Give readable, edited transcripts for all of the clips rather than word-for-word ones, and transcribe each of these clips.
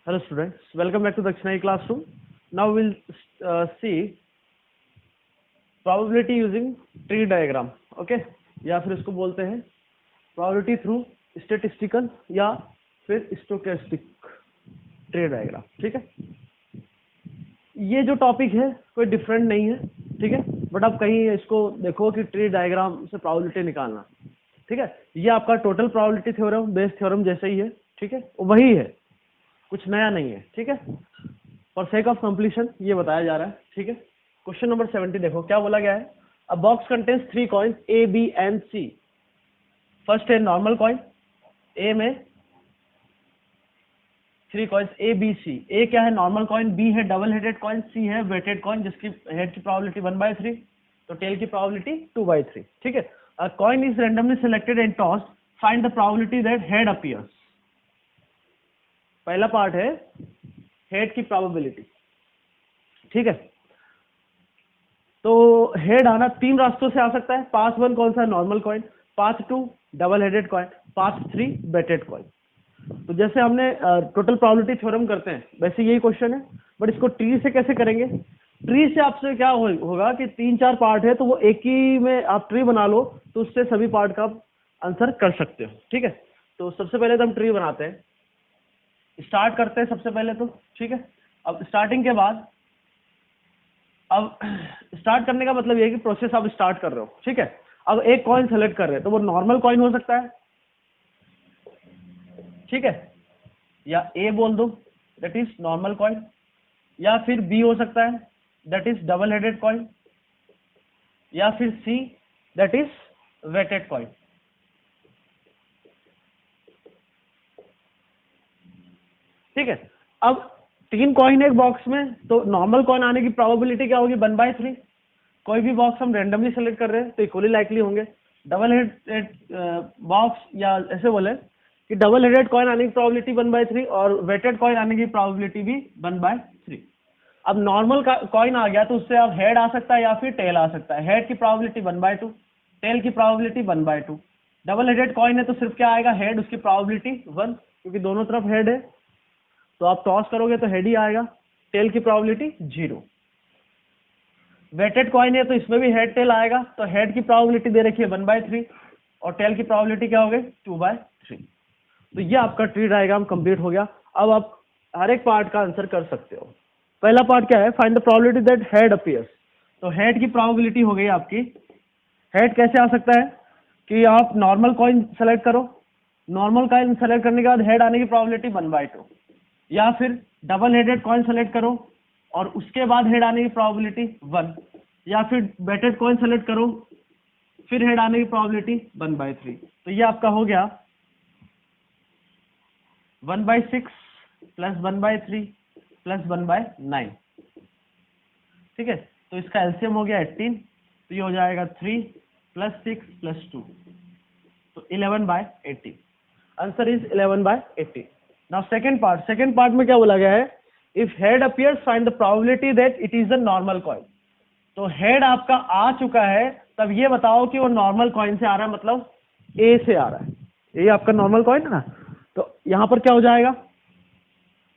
Hello students, welcome back to the Dakshinai classroom. Now we'll see probability using tree diagram. Okay, या फिर इसको बोलते हैं probability through statistical या फिर stochastic tree diagram. ठीक है, ये जो टॉपिक है कोई डिफरेंट नहीं है, ठीक है, बट आप कहीं इसको देखो कि ट्री डायग्राम से प्रोबेबिलिटी निकालना, ठीक है, ये आपका total probability theorem Bayes theorem जैसे ही है, ठीक है, वही है, कुछ नया नहीं है, ठीक है। फॉर सेक ऑफ कंप्लीशन ये बताया जा रहा है, ठीक है। क्वेश्चन नंबर 70 देखो क्या बोला गया है। A box contains 3 coins A B and C. First है नॉर्मल कॉइन, ए में 3 coins A B C. A क्या है? नॉर्मल कॉइन, बी है डबल हेडेड कॉइन, सी है वेटेड कॉइन जिसकी हेड की प्रोबेबिलिटी 1/3, तो टेल की प्रोबेबिलिटी 2/3, ठीक है। A coin is randomly selected and tossed, find the probability that head appears. पहला पार्ट है हेड की प्रोबेबिलिटी, ठीक है। तो हेड आना 3 रास्तों से आ सकता है। पास 1 कौन सा है? Normal coin. पास 2 डबल हेडेड कॉइन। पास 3 वेटेड कॉइन। तो जैसे हमने टोटल प्रोबेबिलिटी थ्योरम करते हैं वैसे यही क्वेश्चन है, बट इसको ट्री से कैसे करेंगे? ट्री से आपसे क्या होगा कि 3-4 पार्ट है तो वो एक ही में आप ट्री बना लो, तो उससे सभी पार्ट का आप आंसर कर सकते हो, ठीक है। तो सबसे पहले तो हम ट्री बनाते हैं, स्टार्ट करते हैं सबसे पहले तो, ठीक है। अब स्टार्टिंग के बाद, अब स्टार्ट करने का मतलब ये है कि प्रोसेस आप स्टार्ट कर रहे हो, ठीक है। अब एक कॉइन सेलेक्ट कर रहे हैं तो वो नॉर्मल कॉइन हो सकता है, ठीक है, या ए बोल दो दैट इज नॉर्मल कॉइन, या फिर बी हो सकता है that is double headed coin, या फिर C that is weighted coin, ठीक है। अब 3 कॉइन एक बॉक्स में, तो नॉर्मल कॉइन आने की प्रोबेबिलिटी क्या होगी? 1/3। कोई भी बॉक्स हम रैंडमली सेलेक्ट कर रहे हैं तो इक्वली लाइकली होंगे। डबल हेड बॉक्स, या ऐसे बोले कि डबल हेडेड कॉइन आने की प्रोबेबिलिटी 1/3 और वेटेड कॉइन आने की प्रोबेबिलिटी भी 1/3। अब नॉर्मल कॉइन आ गया तो उससे अब हेड आ सकता है या फिर टेल आ सकता है। हेड की प्रोबेबिलिटी 1/2, टेल की प्रोबेबिलिटी 1/2। डबल हेडेड कॉइन है तो सिर्फ क्या आएगा? हेड, उसकी प्रोबेबिलिटी 1, क्योंकि दोनों तरफ हेड है, तो आप टॉस करोगे तो हेड ही आएगा। टेल की प्रोबेबिलिटी 0। वेटेड कॉइन है तो इसमें भी हेड टेल आएगा, तो हेड की प्रोबेबिलिटी दे रखी है 1/3 और टेल की प्रोबेबिलिटी क्या हो गई? 2/3। तो ये आपका ट्री डायग्राम कंप्लीट हो गया। अब आप हर एक पार्ट का आंसर कर सकते हो। पहला पार्ट क्या है? Find the probability that head appears. तो हेड की प्रोबेबिलिटी हो गई आपकी। हेड कैसे आ सकता है कि आप नॉर्मल कॉइन सेलेक्ट करो, नॉर्मल कॉइन सेलेक्ट करने के बाद हेड आने की प्रोबेबिलिटी 1/2, या फिर डबल हेडेड कॉइन सेलेक्ट करो और उसके बाद हेड आने की प्रोबेबिलिटी 1, या फिर वेटेड कॉइन सेलेक्ट करो फिर हेड आने की प्रोबेबिलिटी 1/3। तो ये आपका हो गया 1/6 प्लस 1/3 प्लस 1/9, ठीक है। तो इसका एलसीएम हो गया 18, तो ये हो जाएगा 3 प्लस 6 प्लस 2, तो 11/80। Answer is 11/80। Now second part में क्या बोला गया है? If head appears find the probability that it is the normal coin. तो हेड आपका आ चुका है, तब ये बताओ कि वो नॉर्मल कॉइन से आ रहा है, मतलब ए से आ रहा है। ये आपका नॉर्मल कॉइन है ना, तो यहां पर क्या हो जाएगा?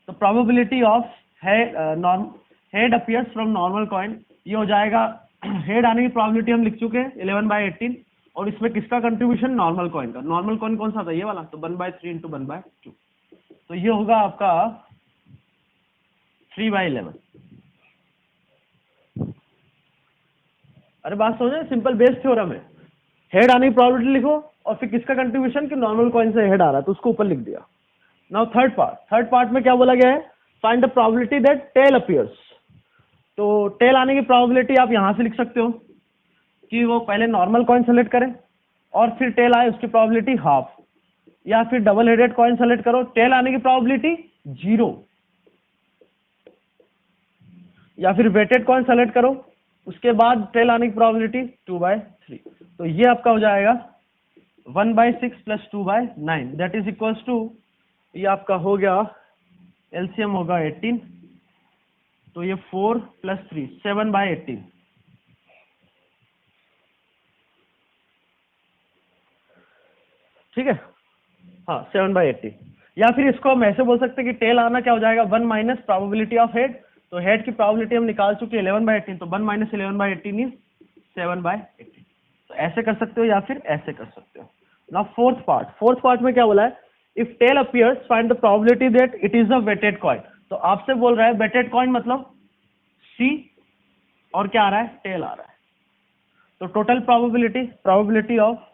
तो probability of head appears from normal coin, ये हो जाएगा हेड आने की प्रोबेबिलिटी हम लिख चुके हैं 11/18, और इसमें किसका कंट्रीब्यूशन? नॉर्मल कॉइन का। नॉर्मल कॉइन कौन सा था? ये वाला, तो 1/3 इंटू 1/2, तो ये होगा आपका 3/11। अरे बात समझे, सिंपल बेस थ्योरम है। हेड आने की प्रोबेबिलिटी लिखो और फिर किसका कंट्रीब्यूशन? कि नॉर्मल कॉइन से हेड आ रहा है तो उसको ऊपर लिख दिया। नाउ थर्ड पार्ट में क्या बोला गया है? Find the probability that tail appears. तो टेल आने की प्रोबेबिलिटी आप यहां से लिख सकते हो कि वो पहले नॉर्मल कॉइन सेलेक्ट करें और फिर टेल आए, उसकी प्रोबेबिलिटी हाफ, या फिर डबल हेडेड कॉइन सेलेक्ट करो, टेल आने की प्रोबेबिलिटी 0, या फिर वेटेड कॉइन सेलेक्ट करो, उसके बाद टेल आने की प्रोबेबिलिटी 2/3। तो ये आपका हो जाएगा 1/6 plus 2/9 that is equals to, ये आपका हो गया एलसीएम होगा 18, तो ये 4 प्लस 3 7/18, ठीक है। हाँ 7/18। या फिर इसको हम ऐसे बोल सकते हैं कि टेल आना क्या हो जाएगा, 1 माइनस प्रोबेबिलिटी ऑफ हेड। तो हेड की प्रोबेबिलिटी हम निकाल चुके हैं 11/18, तो 1 माइनस 11/18 इज 7/18। तो ऐसे कर सकते हो या फिर ऐसे कर सकते हो। नाउ फोर्थ पार्ट में क्या बोला है, if tail appears find the probability that it is a weighted coin. तो आपसे बोल रहा है वेटेड कॉइन मतलब सी और क्या आ रहा है, टेल आ रहा है। तो total probability of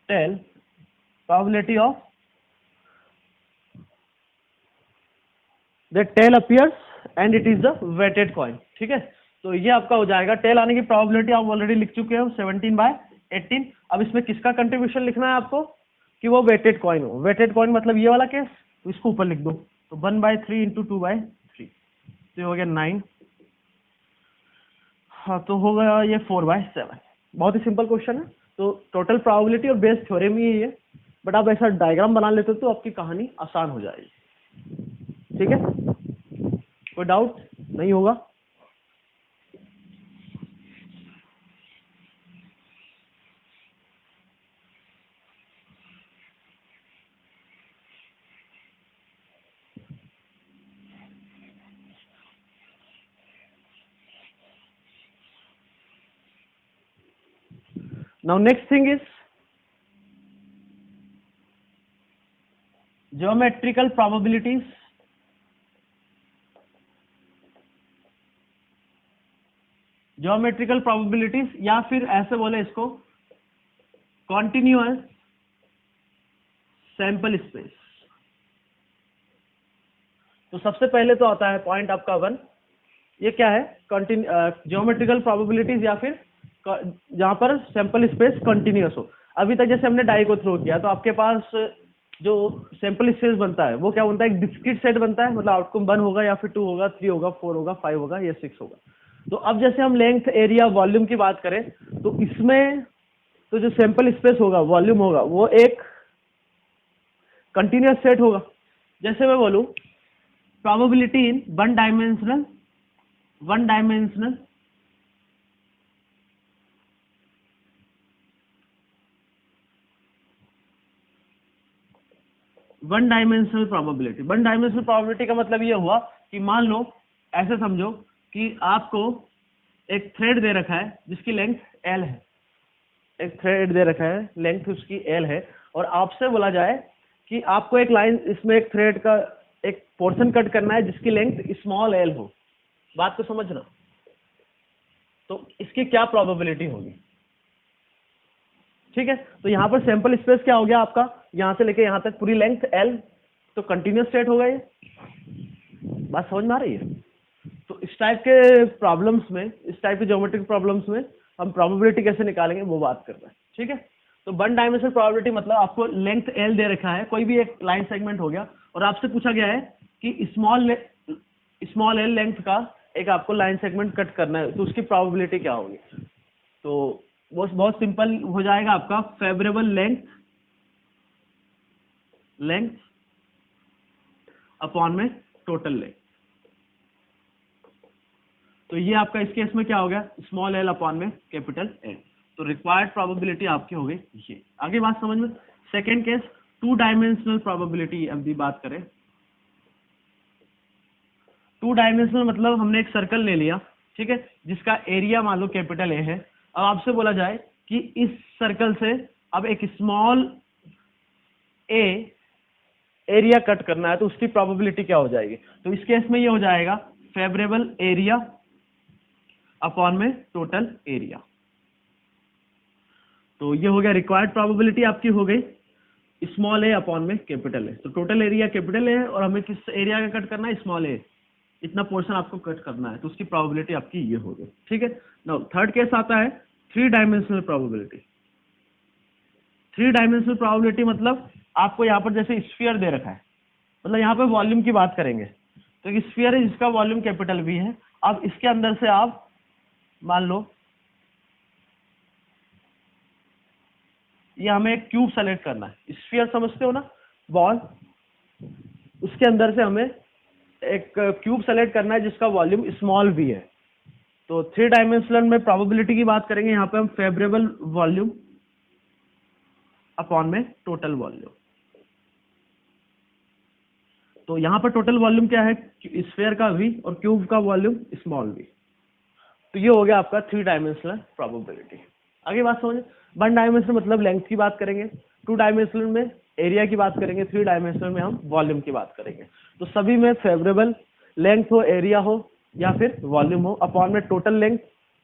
tail, probability of that tail appears and it is the weighted coin. ठीक है, तो ये आपका हो जाएगा, टेल आने की प्रोबेबिलिटी आप ऑलरेडी लिख चुके हो 17/18। अब इसमें किसका कंट्रीब्यूशन लिखना है आपको, कि वो वेटेड कॉइन हो। वेटेड कॉइन मतलब ये वाला केस, तो इसको ऊपर लिख दो। तो 1/3 इंटू 2/3, तो हो गया 9। हाँ, तो हो गया ये 4/7। बहुत ही सिंपल क्वेश्चन है। तो टोटल प्रोबेबिलिटी और बेस थ्योरम ही है, बट आप ऐसा डायग्राम बना लेते तो आपकी कहानी आसान हो जाएगी। ठीक है, कोई डाउट नहीं होगा। Now next thing is geometrical probabilities। Geometrical probabilities या फिर ऐसे बोले इसको कॉन्टिन्यूअस सैंपल स्पेस। तो सबसे पहले तो आता है पॉइंट आपका 1, ये क्या है, ज्योमेट्रिकल प्रोबेबिलिटीज या फिर जहां पर सैंपल स्पेस कंटिन्यूअस हो। अभी तक जैसे हमने डाई को थ्रो किया तो आपके पास जो सैंपल स्पेस बनता है वो क्या बनता है, एक डिस्क्रीट सेट बनता है, मतलब आउटकम 1 होगा या फिर 2 होगा, 3 होगा, 4 होगा, 5 होगा या 6 होगा। तो अब जैसे हम लेंथ, एरिया, वॉल्यूम की बात करें तो इसमें तो जो सैंपल स्पेस होगा, वॉल्यूम होगा, वो एक कंटिन्यूअस सेट होगा। जैसे मैं बोलूं probability in one dimensional probability का मतलब ये हुआ कि मान लो, ऐसे समझो कि आपको एक थ्रेड दे रखा है जिसकी लेंथ L है, एक थ्रेड दे रखा है, लेंथ उसकी L है, और आपसे बोला जाए कि आपको एक लाइन, इसमें एक थ्रेड का एक पोर्शन कट करना है जिसकी लेंथ स्मॉल l हो। बात को समझना, तो इसकी क्या प्रोबेबिलिटी होगी। ठीक है, तो यहाँ पर सैंपल स्पेस क्या हो गया आपका, यहाँ से लेके यहाँ तक पूरी लेंथ L, तो कंटिन्यूअस स्टेट होगा ये। बात समझ में आ रही है। तो इस टाइप के प्रॉब्लम्स में, इस टाइप के ज्योमेट्रिक प्रॉब्लम्स में हम प्रोबेबिलिटी कैसे निकालेंगे वो बात कर रहे हैं। ठीक है, तो वन डायमेंशनल प्रोबेबिलिटी मतलब आपको लेंथ L दे रखा है, कोई भी एक लाइन सेगमेंट हो गया, और आपसे पूछा गया है कि स्मॉल L लेंथ का एक आपको लाइन सेगमेंट कट करना है, तो उसकी प्रोबेबिलिटी क्या होगी। तो वो बहुत सिंपल हो जाएगा आपका, फेवरेबल लेंथ अपॉन में टोटल लेंथ। तो ये आपका इस केस में क्या हो गया, स्मॉल l अपॉन में कैपिटल L। तो रिक्वायर्ड प्रोबेबिलिटी आपकी हो गई ये। आगे बात समझ में। सेकेंड केस, 2 डायमेंशनल प्रोबेबिलिटी अभी बात करें। 2 डायमेंशनल मतलब हमने एक सर्कल ले लिया, ठीक है, जिसका एरिया मान लो कैपिटल A है। अब आपसे बोला जाए कि इस सर्कल से अब एक स्मॉल a एरिया कट करना है, तो उसकी प्रोबेबिलिटी क्या हो जाएगी। तो इस केस में ये हो जाएगा फेवरेबल एरिया अपॉन में टोटल एरिया। तो ये हो गया रिक्वायर्ड प्रोबेबिलिटी आपकी हो गई स्मॉल a अपॉन में कैपिटल A। तो टोटल एरिया कैपिटल A है और हमें किस एरिया का कट करना है, स्मॉल a, इतना पोर्शन आपको कट करना है, तो उसकी प्रोबेबिलिटी आपकी ये हो गई। ठीक है, नाउ थर्ड केस आता है 3 डायमेंशनल प्रोबेबिलिटी। 3 डायमेंशनल प्रोबेबिलिटी मतलब आपको यहाँ पर जैसे स्फीयर दे रखा है, मतलब यहाँ पे वॉल्यूम की बात करेंगे, तो एक स्फीयर है जिसका वॉल्यूम कैपिटल V है। अब इसके अंदर से आप मान लो ये हमें एक क्यूब सेलेक्ट करना है, स्फीयर समझते हो ना, बॉल, उसके अंदर से हमें एक क्यूब सेलेक्ट करना है जिसका वॉल्यूम स्मॉल v है। तो 3 डायमेंशनल में प्रोबेबिलिटी की बात करेंगे, यहाँ पे हम फेवरेबल वॉल्यूम अपॉन में टोटल वॉल्यूम। तो यहाँ पर टोटल वॉल्यूम क्या है, स्फीयर का v और क्यूब का वॉल्यूम स्मॉल v। तो ये हो गया आपका 3 डायमेंशनल प्रोबेबिलिटी। आगे बात समझे। 1 डायमेंशनल मतलब लेंथ की बात करेंगे, 2 डायमेंशनल में एरिया की बात करेंगे, 3 डायमेंशनल में हम वॉल्यूम की बात करेंगे। तो सभी में फेवरेबल लेंथ हो, एरिया हो या फिर वॉल्यूम हो, अपॉन में टोटल लेंथ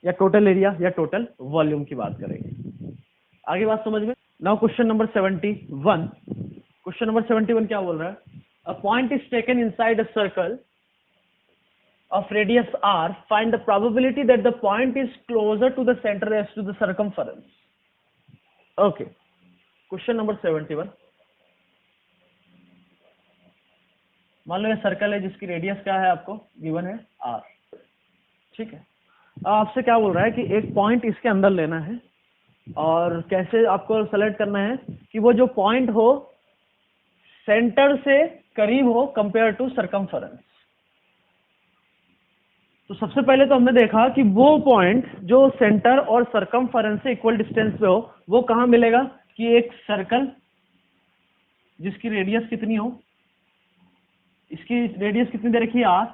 या टोटल एरिया या टोटल वॉल्यूम की बात करेंगे। आगे बात समझ में। Now question number 71। Question number 71 क्या बोल रहा है, a point is taken inside a circle of radius r, find the probability that the point is closer to the center as to the circumference. Okay, question number 71। मान लो ये circle है जिसकी radius क्या है, आपको गिवन है r। ठीक है, अब आपसे क्या बोल रहा है कि एक पॉइंट इसके अंदर लेना है और कैसे आपको सेलेक्ट करना है कि वो जो पॉइंट हो सेंटर से करीब हो कंपेयर टू सरकमफरेंस। तो सबसे पहले तो हमने देखा कि वो पॉइंट जो सेंटर और सरकमफरेंस से इक्वल डिस्टेंस पे हो वो कहाँ मिलेगा, कि एक सर्कल जिसकी रेडियस कितनी हो, इसकी रेडियस कितनी दे रखी है r,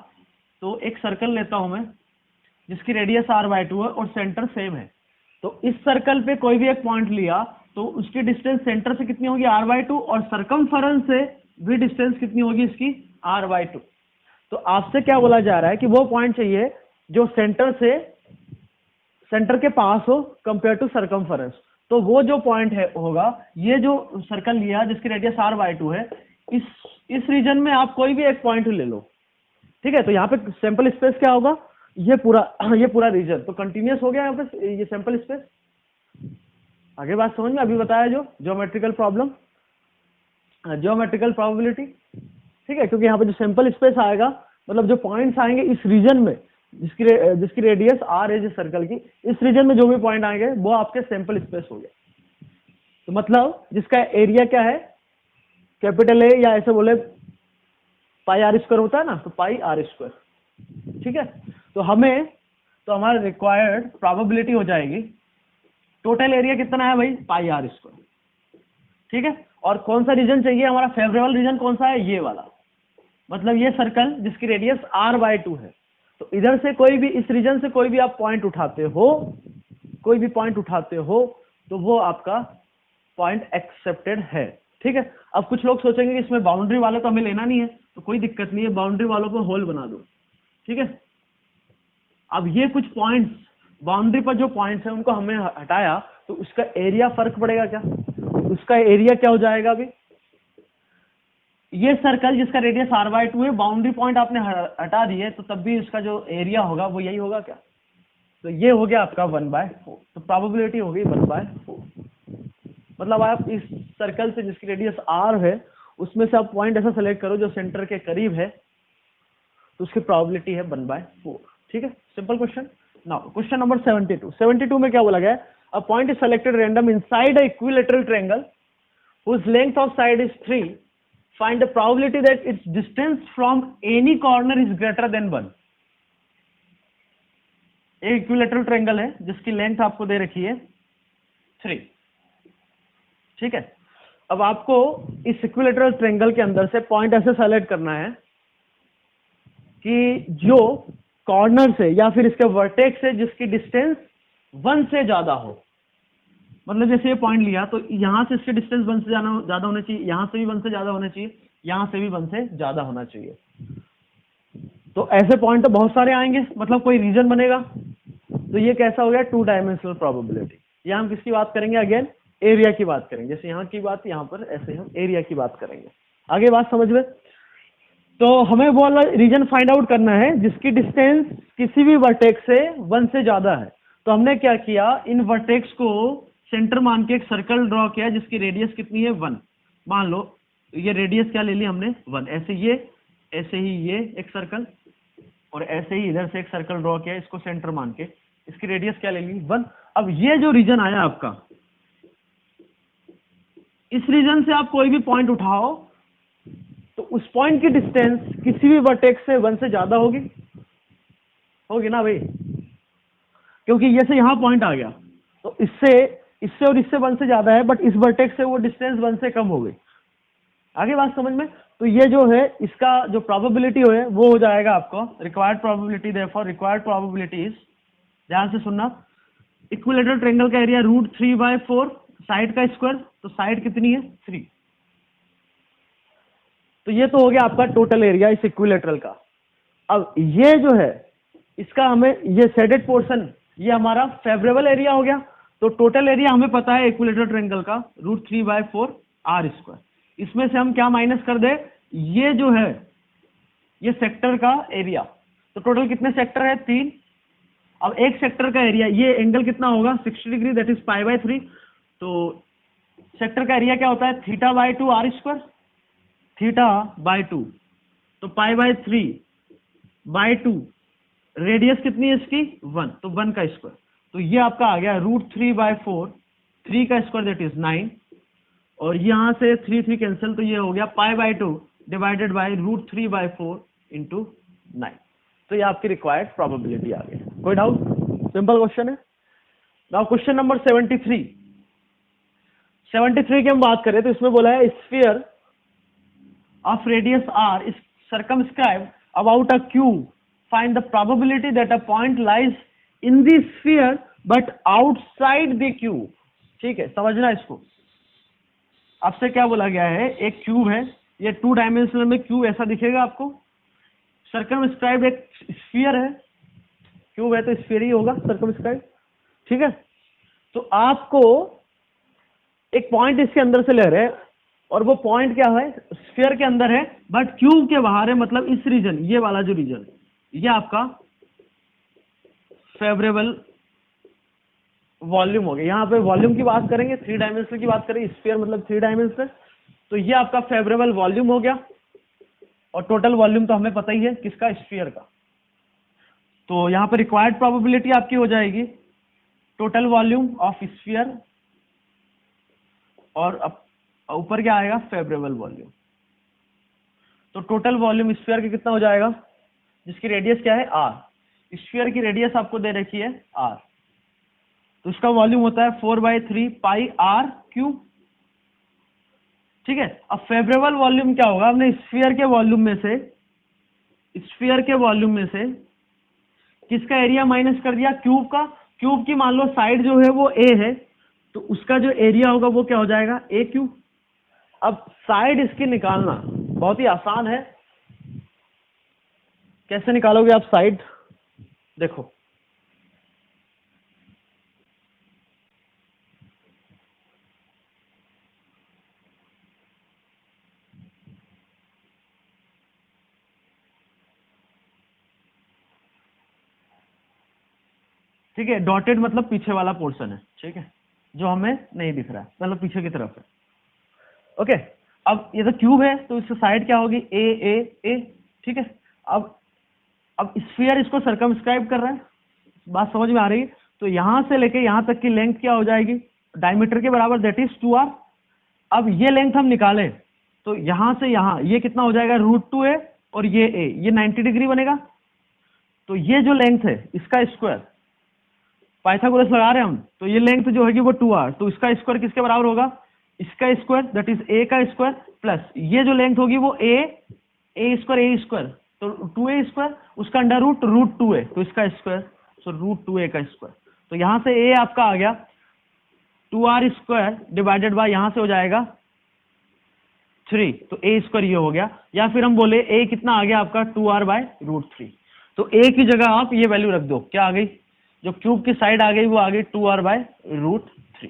तो एक सर्कल लेता हूं मैं जिसकी रेडियस r/2 है और सेंटर सेम है। तो इस सर्कल पे कोई भी एक पॉइंट लिया तो उसकी डिस्टेंस सेंटर से कितनी होगी r/2 और सरकमफरेंस से भी डिस्टेंस कितनी होगी इसकी r/2। तो आपसे क्या बोला जा रहा है कि वो पॉइंट चाहिए जो सेंटर के पास हो कंपेयर टू सरकमफरेंस। तो वो जो पॉइंट है होगा, ये जो सर्कल लिया जिसकी रेडियस r/2 है, इस रीजन में आप कोई भी एक पॉइंट ले लो। ठीक है, तो यहाँ पे सैंपल स्पेस क्या होगा, ये पूरा रीजन। तो कंटिन्यूअस हो गया यहाँ पे ये सैंपल स्पेस। आगे बात समझ में, अभी बताया जो ज्योमेट्रिकल प्रॉब्लम, ज्योमेट्रिकल प्रोबेबिलिटी। ठीक है, क्योंकि यहाँ पे जो सैंपल स्पेस आएगा मतलब जो पॉइंट्स आएंगे इस रीजन में जिसकी रेडियस r है जिस सर्कल की, इस रीजन में जो भी पॉइंट आएंगे वो आपके सैंपल स्पेस हो गए। तो मतलब जिसका एरिया क्या है कैपिटल ए, या ऐसे बोले पाई r स्क्वायर होता है ना, तो पाई r स्क्वायर। ठीक है, तो हमारा रिक्वायर्ड प्रोबेबिलिटी हो जाएगी, टोटल एरिया कितना है भाई, पाई r स्क्वायर। ठीक है, और कौन सा रीजन चाहिए, हमारा फेवरेबल रीजन कौन सा है, ये वाला, मतलब ये सर्कल जिसकी रेडियस r/2 है। तो इधर से कोई भी, इस रीजन से कोई भी आप पॉइंट उठाते हो तो वो आपका पॉइंट एक्सेप्टेड है। ठीक है, अब कुछ लोग सोचेंगे कि इसमें बाउंड्री वाले तो हमें लेना नहीं है, तो कोई दिक्कत नहीं है, बाउंड्री वालों को होल बना दो। ठीक है, अब ये कुछ पॉइंट्स बाउंड्री पर जो पॉइंट्स हैं उनको हमने हटाया तो उसका एरिया फर्क पड़ेगा क्या, उसका एरिया क्या हो जाएगा। अभी ये सर्कल जिसका रेडियस r/2 है, बाउंड्री पॉइंट आपने हटा दिए तो तब भी उसका जो एरिया होगा वो यही होगा क्या, तो ये हो गया आपका 1/4। तो प्रोबेबिलिटी हो गई 1/4। मतलब आप इस सर्कल से जिसकी रेडियस r है उसमें से आप पॉइंट ऐसा सेलेक्ट करो जो सेंटर के करीब है, तो उसकी प्रोबेबिलिटी है 1/4। ठीक है, simple question. Now question number 72 में क्या बोला गया, a point is selected random inside a equilateral triangle whose length of side is 3, find the probability that its distance from any corner is greater than 1। एक equilateral triangle है जिसकी length आपको दे रखी है 3। ठीक है, अब आपको इस इक्विलैटरल ट्रायंगल के अंदर से पॉइंट ऐसे सेलेक्ट करना है कि जो कॉर्नर से या फिर इसके वर्टेक्स से जिसकी डिस्टेंस 1 से ज्यादा हो। मतलब जैसे ये पॉइंट लिया तो यहां से इसके डिस्टेंस 1 से ज्यादा होना चाहिए, यहां से भी 1 से ज्यादा होना चाहिए, यहां से भी 1 से ज्यादा होना चाहिए। तो ऐसे पॉइंट तो बहुत सारे आएंगे, मतलब कोई रीजन बनेगा। तो ये कैसा हो गया, 2 डायमेंशनल प्रोबेबिलिटी। ये हम किसकी बात करेंगे, अगेन एरिया की बात करेंगे। जैसे यहाँ की बात यहाँ पर, ऐसे हम एरिया की बात करेंगे। आगे बात समझ में। तो हमें वो वाला रीजन फाइंड आउट करना है जिसकी डिस्टेंस किसी भी वर्टेक्स से 1 से ज्यादा है। तो हमने क्या किया, इन वर्टेक्स को सेंटर मान के एक सर्कल ड्रॉ किया जिसकी रेडियस कितनी है 1। मान लो ये रेडियस क्या ले ली हमने 1। ऐसे ही ये एक सर्कल और ऐसे ही इधर से एक सर्कल ड्रॉ किया, इसको सेंटर मान के, इसकी रेडियस क्या ले ली 1। अब ये जो रीजन आया आपका, इस रीजन से आप कोई भी पॉइंट उठाओ तो उस पॉइंट की डिस्टेंस किसी भी वर्टेक्स से 1 से ज्यादा होगी ना भाई, क्योंकि ये से यहां पॉइंट आ गया तो इससे और इससे 1 से ज्यादा है, बट इस वर्टेक्स से वो डिस्टेंस 1 से कम हो गई। आगे बात समझ में। तो ये जो है इसका जो प्रोबेबिलिटी है वो हो जाएगा आपको required probability, therefore required probability is, ध्यान से सुनना, इक्विलेटरल ट्रायंगल का एरिया √3/4, साइड का स्क्वायर, तो साइड कितनी है 3। तो ये तो हो गया आपका टोटल एरिया इस इक्विलेटरल का। अब ये जो है इसका हमें ये शेडेड पोर्शन ये हमारा फेवरेबल एरिया हो गया। तो टोटल एरिया हमें पता है इक्विलेटरल ट्रायंगल का √3/4r²। इसमें से हम क्या माइनस कर दे, ये जो है ये सेक्टर का एरिया, तो टोटल कितने सेक्टर है 3। अब एक सेक्टर का एरिया, ये एंगल कितना होगा 60 डिग्री, दैट इज π/3। तो सेक्टर का एरिया क्या होता है θ/2r², θ/2, तो π/3/2, रेडियस कितनी है इसकी 1, तो 1 का स्क्वायर। तो ये आपका आ गया √3/4, 3 का स्क्वायर दैट इज 9, और यहां से 3 कैंसिल, तो ये हो गया π/2 डिवाइडेड बाय √3/4 इंटू 9। तो ये आपकी रिक्वायर्ड प्रोबेबिलिटी आ गई। कोई डाउट? सिंपल क्वेश्चन है। नाउ क्वेश्चन नंबर 73 की हम बात करें तो इसमें बोला है sphere of radius r is circumscribed about a cube, find the probability that a point lies in the sphere but outside the cube। ठीक है, समझना इसको। आपसे क्या बोला गया है, एक क्यूब है, ये 2 डायमेंशनल में क्यूब ऐसा दिखेगा आपको, सर्कमस्क्राइब एक स्फीयर है, क्यूब है तो स्फीयर ही होगा सर्कमस्क्राइब, ठीक है। तो आपको एक पॉइंट इसके अंदर से ले रहे हैं, और वो पॉइंट क्या है स्फीयर के अंदर है बट क्यूब के बाहर है, मतलब इस रीजन, ये वाला जो रीजन, ये आपका फेवरेबल वॉल्यूम हो गया। यहाँ पे वॉल्यूम की बात करेंगे, 3 डायमेंशनल की बात करें, स्फीयर मतलब 3 डायमेंशनल, तो ये आपका फेवरेबल वॉल्यूम हो गया। और टोटल वॉल्यूम तो हमें पता ही है किसका, स्फीयर का। तो यहाँ पे रिक्वायर्ड प्रोबेबिलिटी आपकी हो जाएगी टोटल वॉल्यूम ऑफ स्फीयर, और ऊपर क्या आएगा फेवरेबल वॉल्यूम। तो टोटल वॉल्यूम स्फीयर का कितना हो जाएगा, जिसकी रेडियस क्या है r, स्फीयर की रेडियस आपको दे रखी है r, तो इसका वॉल्यूम होता है 4/3πr³। ठीक है। अब फेवरेबल वॉल्यूम क्या होगा, हमने स्फीयर के वॉल्यूम में से किसका एरिया माइनस कर दिया, क्यूब का। क्यूब की मान लो साइड जो है वो a है, तो उसका जो एरिया होगा वो क्या हो जाएगा a³। अब साइड इसकी निकालना बहुत ही आसान है। कैसे निकालोगे आप साइड, देखो ठीक है, डॉटेड मतलब पीछे वाला पोर्शन है, ठीक है, जो हमें नहीं दिख रहा है, मतलब पीछे की तरफ है। ओके, अब ये तो क्यूब है तो इसकी साइड क्या होगी ए, ठीक है। अब स्फीयर इसको सर्कमस्क्राइब कर रहा है, बात समझ में आ रही है। तो यहां से लेके यहां तक की लेंथ क्या हो जाएगी, डायमीटर के बराबर, दैट इज 2r। अब ये लेंथ हम निकालें तो यहां से यहां ये कितना हो जाएगा √2a, और ये a, ये 90 डिग्री बनेगा। तो ये जो लेंथ है इसका स्क्वायर, पाइथागोरस लगा रहे हैं हम, तो ये लेंथ जो होगी वो 2r, तो इसका स्क्वायर किसके बराबर होगा, इसका स्क्वायर दैट इज a का स्क्वायर, प्लस ये जो लेंथ होगी वो a स्क्वायर, तो 2a², उसका अंडर रूट √2a, तो इसका स्क्वायर, सो √2a का स्क्वायर। तो यहां से a आपका आ गया 2r² डिवाइडेड बाय यहां से हो जाएगा 3, तो a² ये हो गया। या फिर हम बोले a कितना आ गया आपका 2r/√3। तो a की जगह आप ये वैल्यू रख दो, क्या आ गई, जो क्यूब की साइड आ गई वो आ गई 2r/√3।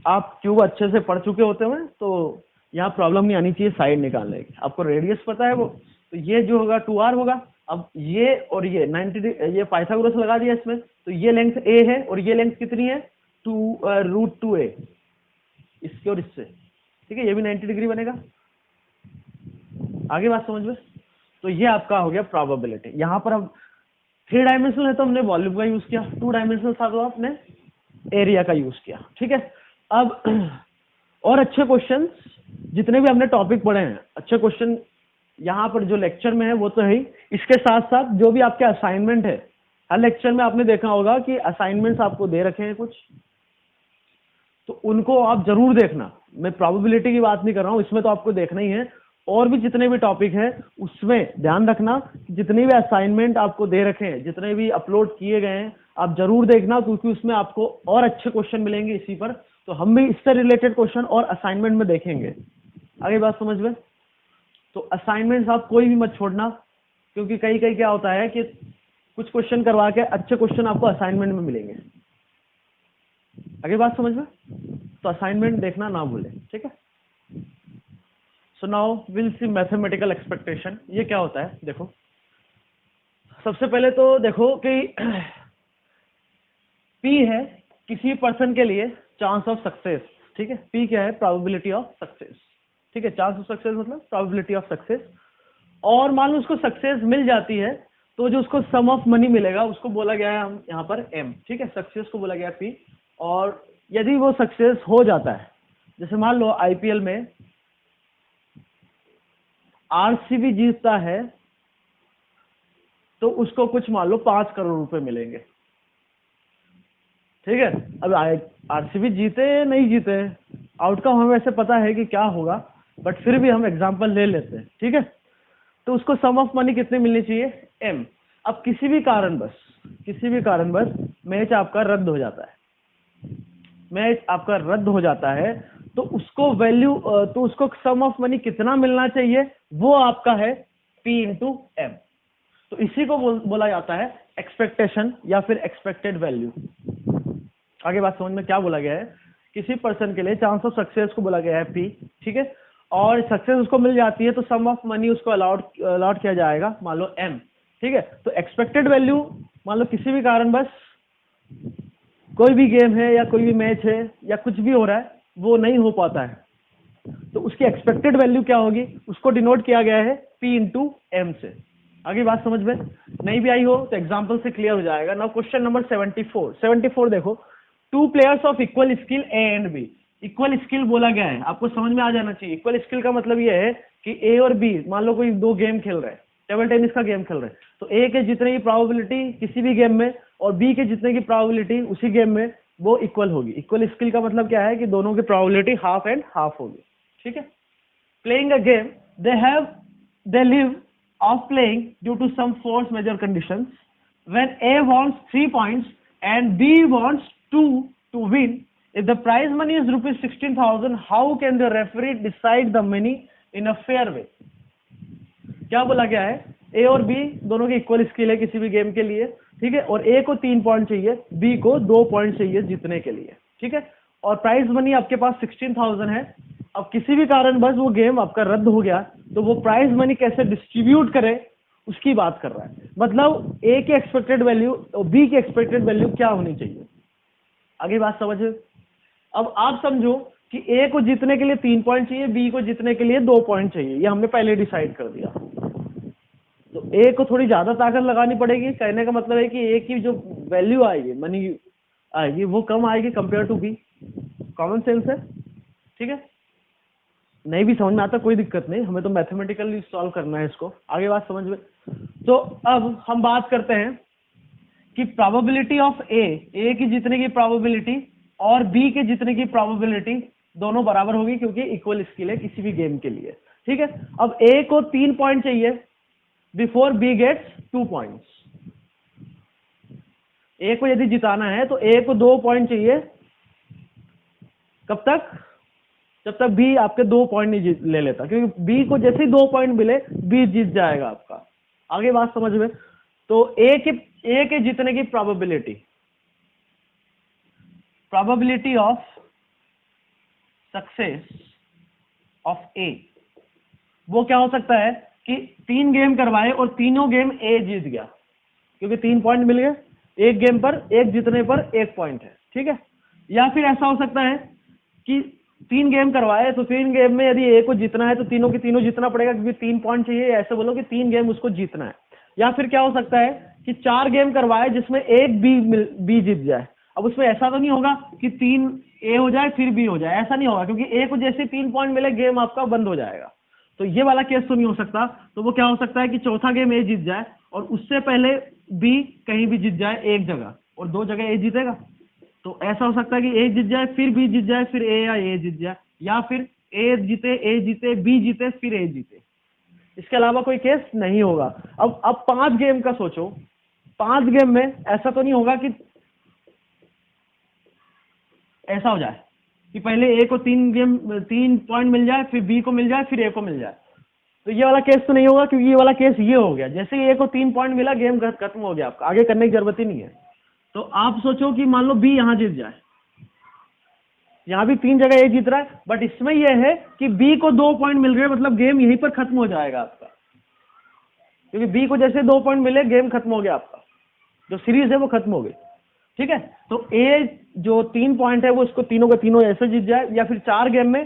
आप क्यूब अच्छे से पढ़ चुके होते हैं तो यहाँ प्रॉब्लम नहीं आनी चाहिए साइड निकालने की, आपको रेडियस पता है वो, तो ये जो होगा 2r होगा। अब ये और ये 90, ये पाइथागोरस लगा दिया इसमें, तो ये लेंथ a है और ये लेंथ कितनी है √2a, इसके और इससे, ठीक है, ये भी 90 डिग्री बनेगा। आगे बात समझ में। तो ये आपका हो गया प्रोबेबिलिटी। यहाँ पर अब 3 डायमेंशनल है तो हमने वॉल्यूम का यूज किया, 2 डायमेंशनल था तो आपने एरिया का यूज किया, ठीक है। अब और अच्छे क्वेश्चन जितने भी हमने टॉपिक पढ़े हैं, अच्छे क्वेश्चन यहाँ पर जो लेक्चर में है वो तो है ही, इसके साथ साथ जो भी आपके असाइनमेंट है, हर लेक्चर में आपने देखा होगा कि असाइनमेंट्स आपको दे रखे हैं कुछ, तो तो उनको आप जरूर देखना। मैं प्रोबेबिलिटी की बात नहीं कर रहा हूँ, इसमें तो आपको देखना ही है। और भी जितने भी टॉपिक है उसमें ध्यान रखना, जितने भी असाइनमेंट आपको दे रखे हैं, जितने भी अपलोड किए गए हैं, आप जरूर देखना, क्योंकि उसमें आपको और अच्छे क्वेश्चन मिलेंगे इसी पर। तो हम भी इससे रिलेटेड क्वेश्चन और असाइनमेंट में देखेंगे। आगे बात समझ में? तो असाइनमेंट्स आप कोई भी मत छोड़ना, क्योंकि कई कई क्या होता है कि कुछ क्वेश्चन करवा के अच्छे क्वेश्चन आपको असाइनमेंट में मिलेंगे। आगे बात समझ में? तो असाइनमेंट देखना ना भूलें, ठीक है। So now will see mathematical expectation. ये क्या होता है देखो, सबसे पहले तो देखो कि P है किसी पर्सन के लिए चांस ऑफ सक्सेस, ठीक है। P क्या है? प्रोबेबिलिटी ऑफ सक्सेस, ठीक है। चांस ऑफ सक्सेस मतलब प्रोबेबिलिटी ऑफ सक्सेस। और मान लो उसको सक्सेस मिल जाती है तो जो उसको सम ऑफ मनी मिलेगा उसको बोला गया है हम यहाँ पर M, ठीक है। सक्सेस को बोला गया है P। और यदि वो सक्सेस हो जाता है, जैसे मान लो IPL में RCB जीतता है तो उसको कुछ मान लो 5 करोड़ रुपए मिलेंगे, ठीक है। अब RCB जीते नहीं जीते, आउटकम हमें वैसे पता है कि क्या होगा, बट फिर भी हम एग्जांपल ले लेते हैं, ठीक है। तो उसको सम ऑफ मनी कितनी मिलनी चाहिए? M। अब किसी भी कारणवश मैच आपका रद्द हो जाता है, तो उसको वैल्यू तो उसको सम ऑफ मनी कितना मिलना चाहिए? वो आपका है P इंटू M। तो इसी को बोला जाता है एक्सपेक्टेशन या फिर एक्सपेक्टेड वैल्यू। आगे बात समझ में? क्या बोला गया है? किसी पर्सन के लिए चांस ऑफ सक्सेस को बोला गया है P, ठीक है। और सक्सेस उसको मिल जाती है तो सम ऑफ मनी उसको अलाउड किया जाएगा, मान लो M, ठीक है। तो एक्सपेक्टेड वैल्यू मान लो किसी भी कारणवश कोई भी गेम है या कोई भी मैच है या कुछ भी हो रहा है वो नहीं हो पाता है, तो उसकी एक्सपेक्टेड वैल्यू क्या होगी? उसको डिनोट किया गया है P इंटू M से। आगे बात समझ में नहीं भी आई हो तो एग्जाम्पल से क्लियर हो जाएगा। नाउ क्वेश्चन नंबर 74 देखो, 2 players of equal skill A and B। Equal skill बोला गया है, आपको समझ में आ जाना चाहिए। इक्वल स्किल का मतलब ये है कि A और B मान लो कोई 2 गेम खेल रहे हैं, टेबल टेनिस का गेम खेल रहे हैं, तो A के जितने की प्रोबेबिलिटी किसी भी गेम में और B के जितने की प्रोबेबिलिटी उसी गेम में वो इक्वल होगी। इक्वल स्किल का मतलब क्या है कि दोनों की प्रोबेबिलिटी हाफ एंड हाफ होगी, ठीक है। Playing a game they live of playing due to some force majeure conditions. When A wants 3 points and B wants 2 to win, if the prize money is rupees 16,000, how can the referee decide the money in a fair way? क्या बोला गया है? A और B दोनों की equal skill है किसी भी गेम के लिए, ठीक है। और A को 3 पॉइंट चाहिए, B को 2 पॉइंट चाहिए जीतने के लिए, ठीक है। और प्राइज मनी आपके पास 16,000 है। अब किसी भी कारण बस वो गेम आपका रद्द हो गया तो वो प्राइज मनी कैसे डिस्ट्रीब्यूट करे उसकी बात कर रहा है। मतलब A की एक्सपेक्टेड वैल्यू और B की एक्सपेक्टेड वैल्यू क्या होनी चाहिए? आगे बात समझे? अब आप समझो कि A को जीतने के लिए 3 पॉइंट चाहिए, B को जीतने के लिए 2 पॉइंट चाहिए, ये हमने पहले डिसाइड कर दिया। तो A को थोड़ी ज्यादा ताकत लगानी पड़ेगी। कहने का मतलब है कि A की जो वैल्यू आएगी, मनी आएगी, वो कम आएगी compare to B। Common sense है, ठीक है। नहीं भी समझ में आता कोई दिक्कत नहीं, हमें तो मैथमेटिकली सॉल्व करना है इसको। आगे बात समझ में? तो अब हम बात करते हैं कि प्रोबेबिलिटी ऑफ A की जीतने की प्रोबेबिलिटी और B के जीतने की प्रोबेबिलिटी दोनों बराबर होगी, क्योंकि इक्वल स्किल है किसी भी गेम के लिए, ठीक है। अब A को 3 पॉइंट चाहिए before B gets 2 points. A को यदि जिताना है तो A को 2 पॉइंट चाहिए, कब तक? जब तक B आपके 2 पॉइंट नहीं ले लेता, क्योंकि B को जैसे ही 2 पॉइंट मिले B जीत जाएगा आपका। आगे बात समझ में? तो A के जीतने की probability of success of A, वो क्या हो सकता है कि 3 गेम करवाए और तीनों गेम A जीत गया, क्योंकि 3 पॉइंट मिल गए, एक गेम पर एक जीतने पर 1 पॉइंट है, ठीक है। या फिर ऐसा हो सकता है कि 3 गेम करवाए तो 3 गेम में यदि A को जीतना है तो तीनों की तीनों जीतना पड़ेगा, क्योंकि 3 पॉइंट चाहिए। ऐसे बोलो कि 3 गेम उसको जीतना है। या फिर क्या हो सकता है कि 4 गेम करवाए जिसमें एक B जीत जाए। अब उसमें ऐसा तो नहीं होगा कि 3 A हो जाए फिर B हो जाए, ऐसा नहीं होगा, क्योंकि A को जैसे 3 पॉइंट मिले गेम आपका बंद हो जाएगा। तो ये वाला केस तो नहीं हो सकता। तो वो क्या हो सकता है कि चौथा गेम A जीत जाए और उससे पहले B कहीं भी जीत जाए एक जगह, और 2 जगह A जीतेगा। तो ऐसा हो सकता है कि ए जीत जाए फिर बी जीत जाए फिर ए, या ए जीत जाए, या फिर ए जीते बी जीते फिर ए जीते। इसके अलावा कोई केस नहीं होगा। अब 5 गेम का सोचो, 5 गेम में ऐसा तो नहीं होगा कि ऐसा हो जाए कि पहले ए को 3 पॉइंट मिल जाए, फिर बी को मिल जाए, फिर ए को मिल जाए। तो ये वाला केस तो नहीं होगा, क्योंकि ये वाला केस ये हो गया, जैसे ही ए को 3 पॉइंट मिला गेम खत्म हो गया, आपका आगे करने की जरूरत ही नहीं है। तो आप सोचो कि मान लो बी यहां जीत जाए, यहां भी 3 जगह ए जीत रहा है, बट इसमें यह है कि बी को 2 पॉइंट मिल रहे हैं, मतलब गेम यहीं पर खत्म हो जाएगा आपका, क्योंकि बी को जैसे 2 पॉइंट मिले गेम खत्म हो गया आपका, जो सीरीज है वो खत्म हो गई। ठीक है, तो ए जो 3 पॉइंट है वो इसको तीनों के तीनों ऐसे जीत जाए, या फिर 4 गेम में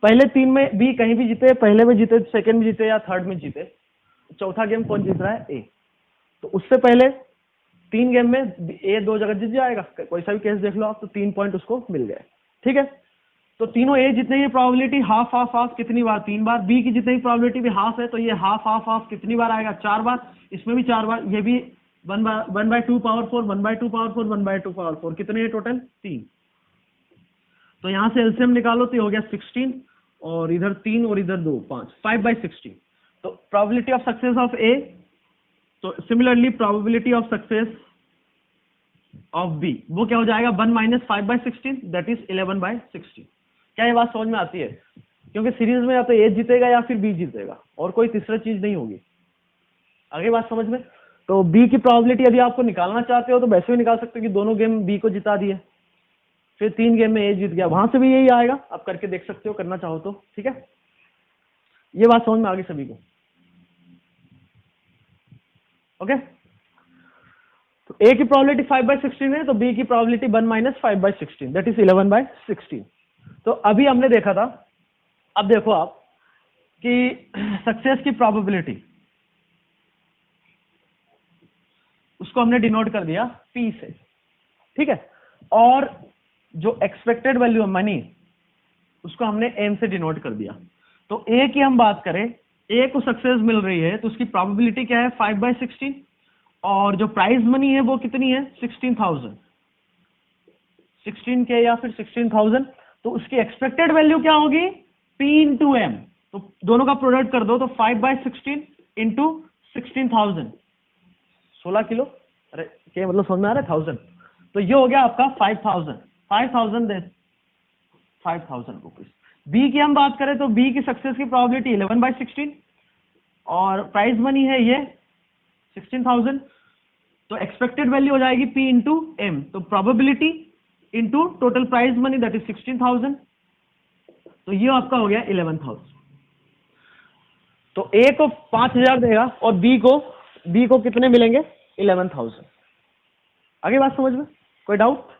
पहले 3 में बी कहीं भी जीते, पहले में जीते, सेकंड में जीते, या थर्ड में जीते, चौथा गेम कौन जीत रहा है, ए। तो उससे पहले 3 गेम में ए 2 जगह जीत जाएगा, कोई सा भी केस देख लो आप, तो 3 पॉइंट उसको मिल गए। ठीक है, तो तीनों ए जीतने की प्रोबेबिलिटी हाफ हाफ हाफ कितनी बार, 3 बार। बी की जीतने की प्रोबेबिलिटी भी हाफ है, तो ये हाफ हाफ हाफ कितनी बार आएगा, 4 बार। इसमें भी 4 बार, ये भी 1/2 पावर 4, 1/2 पावर 4, 1/2 पावर 4, कितने हैं टोटल, 3। तो यहां से एलसीएम निकालो तो ये हो गया 16, और इधर 3 और इधर 2, 5/16। तो probability of success of A, तो similarly probability of success of B वो क्या हो जाएगा, 1 - 5/16, दैट इज 11/16। क्या ये बात समझ में आती है? क्योंकि सीरीज में या तो ए जीतेगा या फिर बी जीतेगा, और कोई तीसरा चीज नहीं होगी। आगे बात समझ में? तो बी की प्रोबेबिलिटी यदि आपको निकालना चाहते हो तो वैसे भी निकाल सकते हो कि दोनों गेम बी को जिता दिए, फिर 3 गेम में ए जीत गया, वहां से भी यही आएगा, आप करके देख सकते हो करना चाहो तो। ठीक है, ये बात समझ में आ गई सभी को? ओके, तो ए की प्रोबेबिलिटी 5/16 है, तो बी की प्रोबेबिलिटी 1 - 5/16, दैट इज 11/16। तो अभी हमने देखा था, अब देखो आप कि सक्सेस की प्रोबेबिलिटी, उसको हमने डिनोट कर दिया P से। ठीक है, और जो एक्सपेक्टेड वैल्यू है मनी, उसको हमने M से डिनोट कर दिया। तो A की हम बात करें, A को सक्सेस मिल रही है तो उसकी प्रोबेबिलिटी क्या है, 5/16, और जो प्राइज मनी है वो कितनी है, 16,000, 16K या फिर 16,000। तो उसकी एक्सपेक्टेड वैल्यू क्या होगी, P इंटू M। तो दोनों का प्रोडक्ट कर दो, तो 5/16 इंटू 16,000, 16 किलो, अरे के मतलब समझ में आ रहा है, 1000। तो ये हो गया आपका 5,000 दे 5,000 रुपीज। बी की हम बात करें तो बी की सक्सेस की प्रोबेबिलिटी 11/16, और प्राइज मनी है ये 16,000। तो एक्सपेक्टेड वैल्यू हो जाएगी P इंटू एम, तो probability into total prize money that is 16,000, तो ये आपका हो गया 11,000। तो ए को 5,000 देगा और बी को कितने मिलेंगे, 11,000। आगे बात समझ में, कोई डाउट?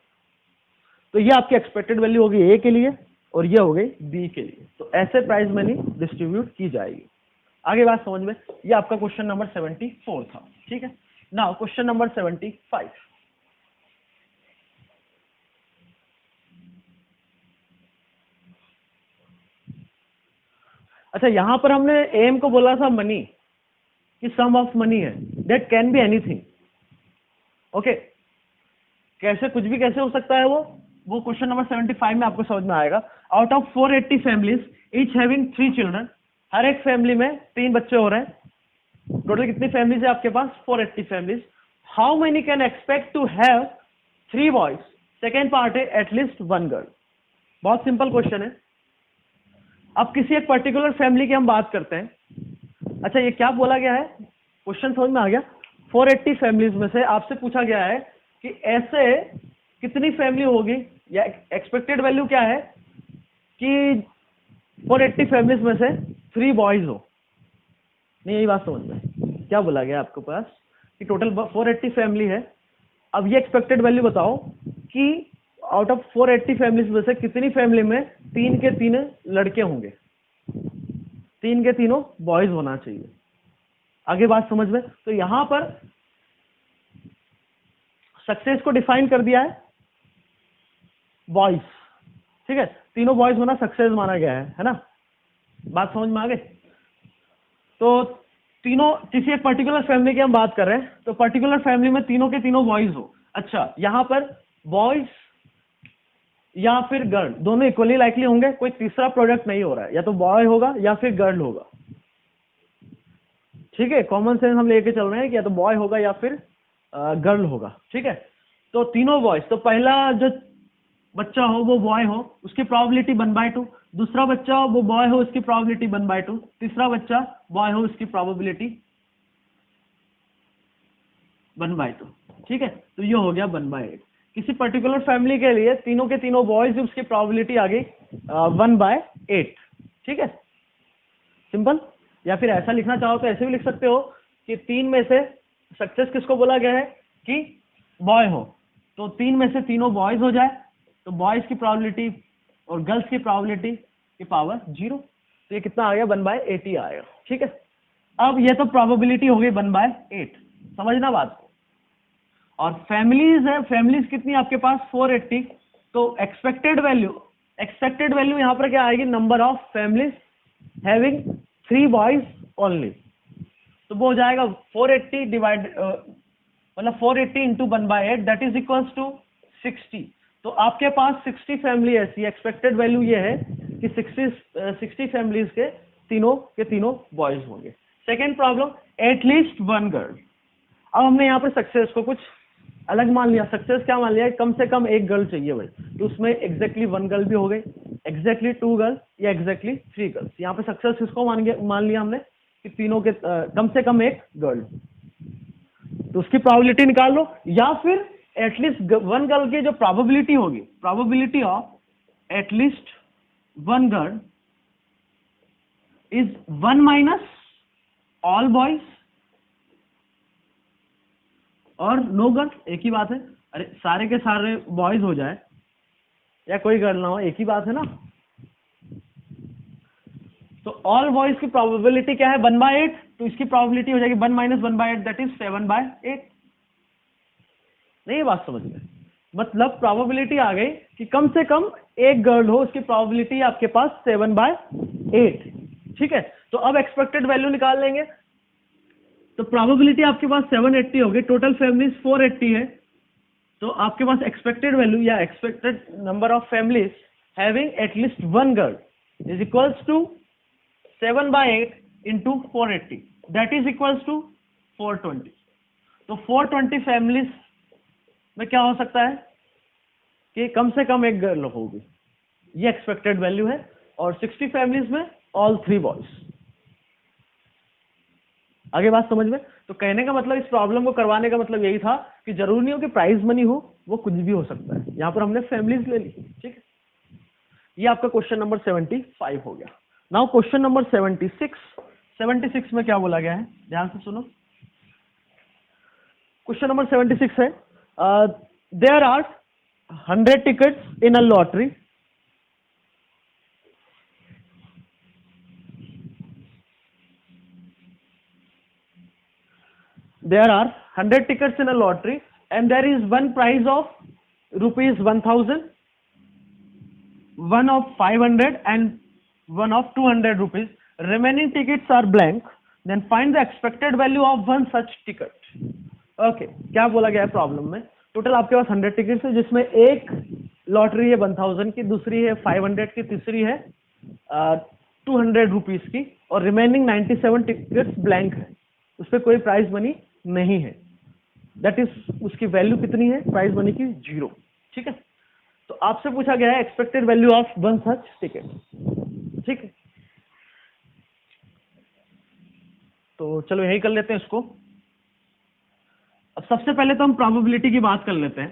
तो ये आपकी एक्सपेक्टेड वैल्यू होगी ए के लिए, और ये हो गई बी के लिए। तो ऐसे प्राइज मनी डिस्ट्रीब्यूट की जाएगी। आगे बात समझ में, ये आपका क्वेश्चन नंबर 74 था। ठीक है, नाउ क्वेश्चन नंबर 75। अच्छा, यहां पर हमने एम को बोला था मनी, कि सम ऑफ मनी है, that can be anything. Okay, कैसे, कुछ भी कैसे हो सकता है वो क्वेश्चन नंबर 75 में आपको समझ में आएगा। Out of 480 families each having 3 children, हर एक फैमिली में 3 बच्चे हो रहे हैं। टोटल कितनी फैमिलीज है आपके पास, 480 families. How many can expect to have 3 boys, second part है एटलीस्ट 1 गर्ल। बहुत सिंपल क्वेश्चन है। अब किसी एक पर्टिकुलर फैमिली की हम बात करते हैं। अच्छा, ये क्या बोला गया है, क्वेश्चन समझ में आ गया? 480 फैमिलीज में से आपसे पूछा गया है कि ऐसे कितनी फैमिली होगी, या एक्सपेक्टेड वैल्यू क्या है कि 480 फैमिलीज में से 3 बॉयज हो। नहीं, यही बात समझ में, क्या बोला गया आपके पास कि टोटल 480 फैमिली है। अब ये एक्सपेक्टेड वैल्यू बताओ कि आउट ऑफ 480 फैमिलीज में से कितनी फैमिली में 3 के 3 लड़के होंगे, 3 के तीनों बॉयज होना चाहिए। आगे बात समझ में, तो यहां पर सक्सेस को डिफाइन कर दिया है बॉयज। ठीक है, तीनों बॉयज होना सक्सेस माना गया है ना? बात समझ में आ गई? तो तीनों, किसी एक पर्टिकुलर फैमिली की हम बात कर रहे हैं, तो पर्टिकुलर फैमिली में तीनों के तीनों बॉयज हो। अच्छा, यहां पर बॉयज या फिर गर्ल, दोनों इक्वली लाइकली होंगे, कोई तीसरा प्रोडक्ट नहीं हो रहा है, या तो बॉय होगा या फिर गर्ल होगा। ठीक है, कॉमन सेंस हम लेके चल रहे हैं कि या तो बॉय होगा या फिर गर्ल होगा। ठीक है, तो तीनों बॉयज, तो पहला जो बच्चा हो वो बॉय हो, उसकी प्रोबेबिलिटी 1/2, दूसरा बच्चा हो वो बॉय हो, उसकी प्रोबेबिलिटी 1/2, तीसरा बच्चा बॉय हो, उसकी प्रोबेबिलिटी 1/2। ठीक है, तो ये हो गया 1/8। किसी पर्टिकुलर फैमिली के लिए तीनों के तीनों बॉयज, उसकी प्रोबेबिलिटी आ गई 1/8। ठीक है, सिंपल। या फिर ऐसा लिखना चाहो तो ऐसे भी लिख सकते हो कि 3 में से सक्सेस किसको बोला गया है कि बॉय हो, तो 3 में से तीनों बॉयज हो जाए, तो बॉयज की प्रोबेबिलिटी और गर्ल्स की प्रोबेबिलिटी की पावर 0, तो ये कितना आ गया 1/8 ही आएगा। ठीक है, अब ये तो प्रोबेबिलिटी हो गई 1/8, समझना बात को। और फैमिलीज है, फैमिलीज कितनी आपके पास 480, तो एक्सपेक्टेड वैल्यू यहां पर क्या आएगी, number of families having 3 boys only, तो वो हो जाएगा 480 डिवाइड मतलब 480 into 1/8 that is equals to 60। तो आपके पास 60 फैमिली ऐसी, एक्सपेक्टेड वैल्यू ये है कि 60 फैमिलीज के तीनों बॉयज होंगे। Second problem, at least 1 girl. अब हमने यहाँ पर सक्सेस को कुछ अलग मान लिया, सक्सेस क्या मान लिया, कम से कम 1 गर्ल चाहिए भाई, तो उसमें एग्जैक्टली 1 गर्ल भी हो गई, एग्जैक्टली 2 गर्ल या एग्जैक्टली 3 गर्ल्स। यहाँ पे सक्सेस किसको मान लिया हमने कि तीनों के कम से कम 1 गर्ल, तो उसकी प्रोबेबिलिटी निकाल लो, या फिर एटलीस्ट 1 गर्ल की जो प्रोबेबिलिटी होगी, probability of at least 1 girl is 1 minus all boys और नो गर्ल। एक ही बात है, अरे सारे के सारे बॉयज हो जाए या कोई गर्ल ना हो, एक ही बात है ना। तो ऑल बॉयज की प्रोबेबिलिटी क्या है 1/8, तो इसकी प्रोबेबिलिटी हो जाएगी 1 माइनस 1/8 दैट इज 7/8। नहीं, ये बात समझ में, मतलब प्रोबेबिलिटी आ गई कि कम से कम 1 गर्ल हो, उसकी प्रोबेबिलिटी आपके पास 7/8। ठीक है, तो अब एक्सपेक्टेड वैल्यू निकाल लेंगे, तो प्रोबेबिलिटी आपके पास 780 होगी, टोटल फैमिलीज 480 है, तो आपके पास एक्सपेक्टेड वैल्यू या expected number of families having at least 1 girl is equals to 7/8 into 480 that is equals to 420। तो 420 फैमिलीज में क्या हो सकता है कि कम से कम 1 गर्ल होगी, ये एक्सपेक्टेड वैल्यू है, और 60 फैमिलीज में ऑल 3 बॉयज। आगे बात समझ में? तो कहने का मतलब, इस प्रॉब्लम को करवाने का मतलब यही था कि जरूरी नहीं हो कि प्राइज मनी हो, वो कुछ भी हो सकता है। यहां पर हमने फैमिलीज ले ली। ठीक है, ये आपका क्वेश्चन नंबर 75 हो गया। नाउ क्वेश्चन नंबर 76 में क्या बोला गया है, ध्यान से सुनो। क्वेश्चन नंबर 76 है, there are 100 tickets in a lottery. There are 100 tickets in a lottery and there is one prize of rupees 1000, one of 500 and one of 200 rupees. Remaining tickets are blank. Then find the expected value of one such ticket. Okay, क्या बोला गया है problem में? Total आपके पास 100 tickets है, जिसमें एक lottery है 1000 की, दूसरी है 500 की, तीसरी है 200 रुपीज की, और रिमेनिंग 97 टिकट्स ब्लैंक है, उस पर कोई प्राइज मनी नहीं है। दैट इज, उसकी वैल्यू कितनी है प्राइज मनी की? 0। ठीक है, तो आपसे पूछा गया है expected value of one such ticket. ठीक है, तो चलो यही कर लेते हैं इसको। अब सबसे पहले तो हम प्रोबेबिलिटी की बात कर लेते हैं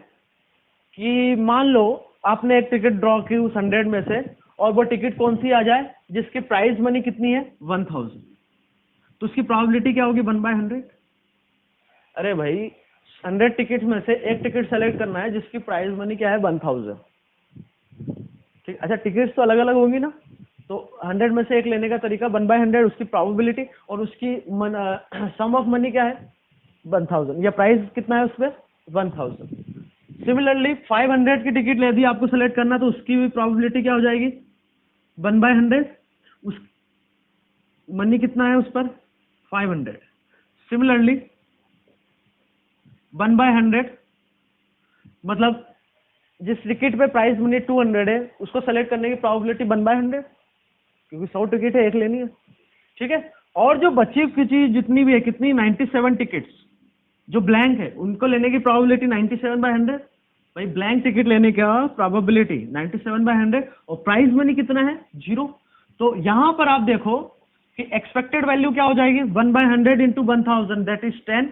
कि मान लो आपने एक टिकट ड्रॉ की उस 100 में से, और वो टिकट कौन सी आ जाए जिसकी प्राइज मनी कितनी है 1000, तो उसकी प्रोबेबिलिटी क्या होगी 1/100। अरे भाई 100 टिकट में से एक टिकट सेलेक्ट करना है जिसकी प्राइज मनी क्या है 1000। ठीक, अच्छा टिकट्स तो अलग अलग होंगी ना, तो 100 में से एक लेने का तरीका 1/100 उसकी प्रोबेबिलिटी, और उसकी सम ऑफ मनी क्या है 1000, या प्राइस कितना है उस पर 1000। सिमिलरली 500 की टिकट ले दी आपको सेलेक्ट करना, तो उसकी भी प्रोबेबिलिटी क्या हो जाएगी 1/100, उस मनी कितना है उस पर 500। सिमिलरली 1/100 मतलब जिस टिकट पे प्राइस मनी 200 है उसको सेलेक्ट करने की प्रोबेबिलिटी 1/100, क्योंकि 100 टिकट है, एक लेनी है, ठीक है। और जो बची कुची जितनी भी है, कितनी 97 टिकट्स जो ब्लैंक है, उनको लेने की प्रोबेबिलिटी 97/100। भाई ब्लैंक टिकट लेने का प्रोबेबिलिटी 97/100 और प्राइस मनी कितना है 0। तो यहां पर आप देखो कि एक्सपेक्टेड वैल्यू क्या हो जाएगी 1/100 इंटू 1000 दैट इज 10।